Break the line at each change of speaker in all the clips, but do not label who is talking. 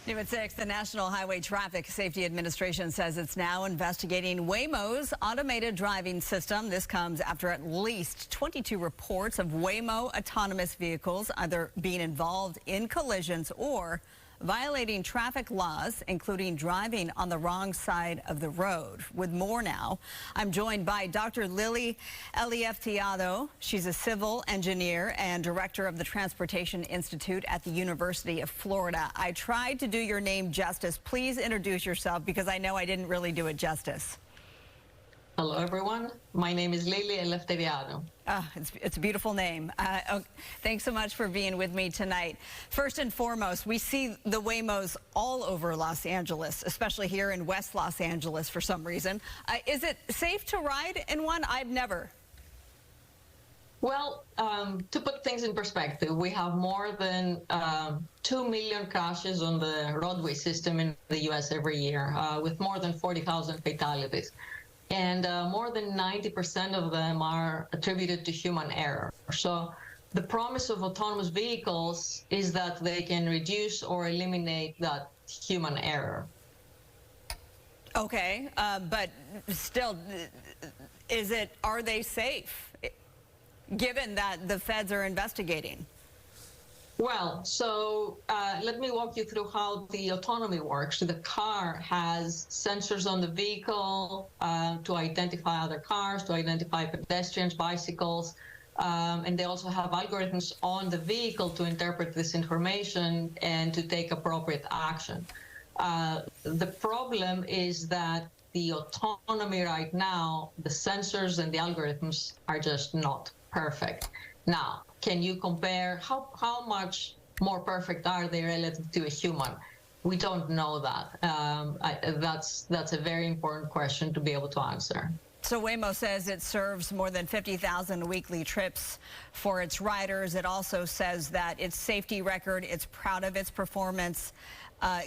New at 6, the National Highway Traffic Safety Administration says it's now investigating Waymo's automated driving system. This comes after at least 22 reports of Waymo autonomous vehicles either being involved in collisions or violating traffic laws, including driving on the wrong side of the road. With more now, I'm joined by Dr. Lily Elefteriadou. She's a civil engineer and director of the Transportation Institute at the University of Florida. I tried to do your name justice. Please introduce yourself because I know I didn't really do it justice.
Hello, everyone. My name is Lily Elefteriadou.
It's a beautiful name. Thanks so much for being with me tonight. First and foremost, we see the Waymos all over Los Angeles, especially here in West Los Angeles for some reason. Is it safe to ride in one? I've never.
Well, to put things in perspective, we have more than 2 million crashes on the roadway system in the U.S. every year, with more than 40,000 fatalities. And more than 90% of them are attributed to human error. So the promise of autonomous vehicles is that they can reduce or eliminate that human error.
Okay, but still, are they safe, given that the feds are investigating?
Well, so let me walk you through how the autonomy works. So the car has sensors on the vehicle to identify other cars, to identify pedestrians, bicycles, and they also have algorithms on the vehicle to interpret this information and to take appropriate action. The problem is that the autonomy right now, the sensors and the algorithms are just not perfect. Now, can you compare how much more perfect are they relative to a human? We don't know that. That's a very important question to be able to answer.
So Waymo says it serves more than 50,000 weekly trips for its riders. It also says that its safety record, it's proud of its performance,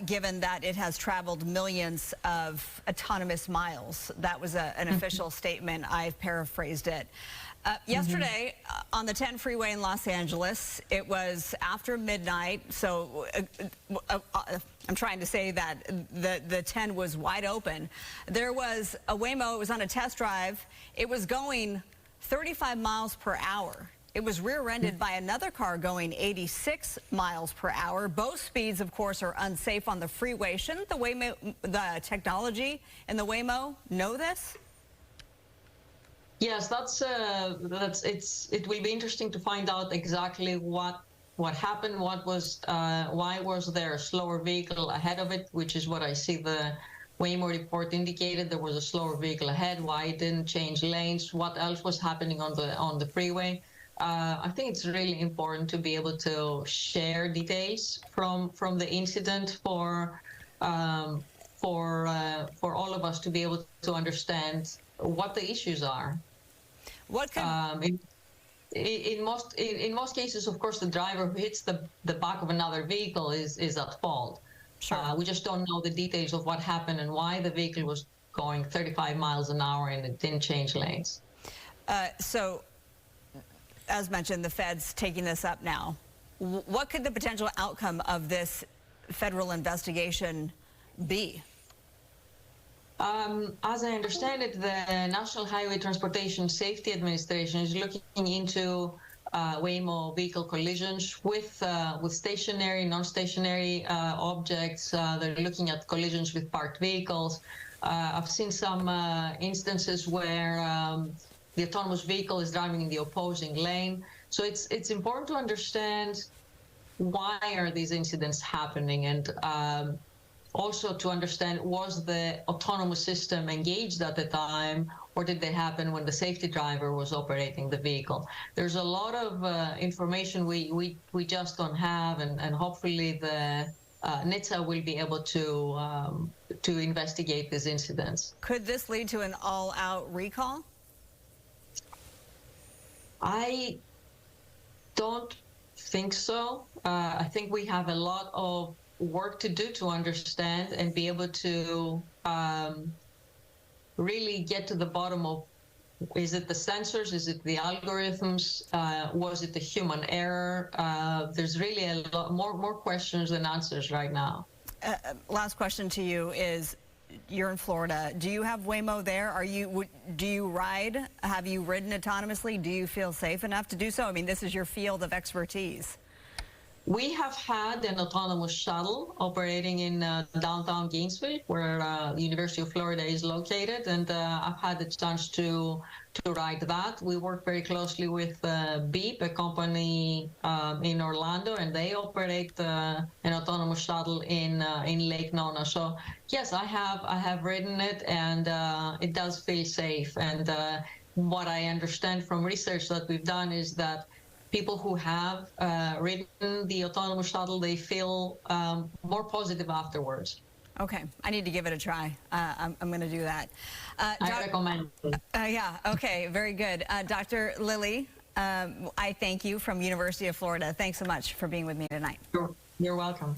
given that it has traveled millions of autonomous miles. That was an official statement. I've paraphrased it. Yesterday, on the 10 freeway in Los Angeles, it was after midnight, so I'm trying to say that the 10 was wide open. There was a Waymo, it was on a test drive. It was going 35 miles per hour. It was rear-ended by another car going 86 miles per hour. Both speeds, of course, are unsafe on the freeway. Shouldn't the technology in the Waymo know this?
Yes, it will be interesting to find out exactly what happened, why was there a slower vehicle ahead of it, which is what I see the Waymo report indicated. There was a slower vehicle ahead, why it didn't change lanes, what else was happening on the freeway. I think it's really important to be able to share details from the incident for all of us to be able to understand what the issues are.
What can
in most cases, of course, the driver who hits the back of another vehicle is at fault.
Sure.
We just don't know the details of what happened and why the vehicle was going 35 miles an hour and it didn't change lanes.
So, as mentioned, the Fed's taking this up now. What could the potential outcome of this federal investigation be?
As I understand it, the National Highway Transportation Safety Administration is looking into Waymo vehicle collisions with stationary, non-stationary objects. They're looking at collisions with parked vehicles. I've seen some instances where the autonomous vehicle is driving in the opposing lane. So it's important to understand why are these incidents happening, and also to understand, was the autonomous system engaged at the time, or did they happen when the safety driver was operating the vehicle? There's a lot of information we just don't have, and hopefully the NHTSA will be able to investigate these incidents.
Could this lead to an all-out recall?
I don't think so. I think we have a lot of work to do to understand and be able to really get to the bottom of, is it the sensors, is it the algorithms, was it the human error? There's really a lot more questions than answers right now.
last question to you is, you're in Florida. Do you have Waymo there? Do you ride? Have you ridden autonomously? Do you feel safe enough to do so? I mean, this is your field of expertise.
We have had an autonomous shuttle operating in downtown Gainesville, where the University of Florida is located, and I've had the chance to ride that. We work very closely with Beep, a company in Orlando, and they operate an autonomous shuttle in Lake Nona. So yes, I have ridden it, and it does feel safe. And what I understand from research that we've done is that people who have ridden the autonomous shuttle, they feel more positive afterwards.
Okay, I need to give it a try. I'm going to do that.
I recommend it.
Yeah, okay, very good. Dr. Lily, I thank you from University of Florida. Thanks so much for being with me tonight.
You're welcome.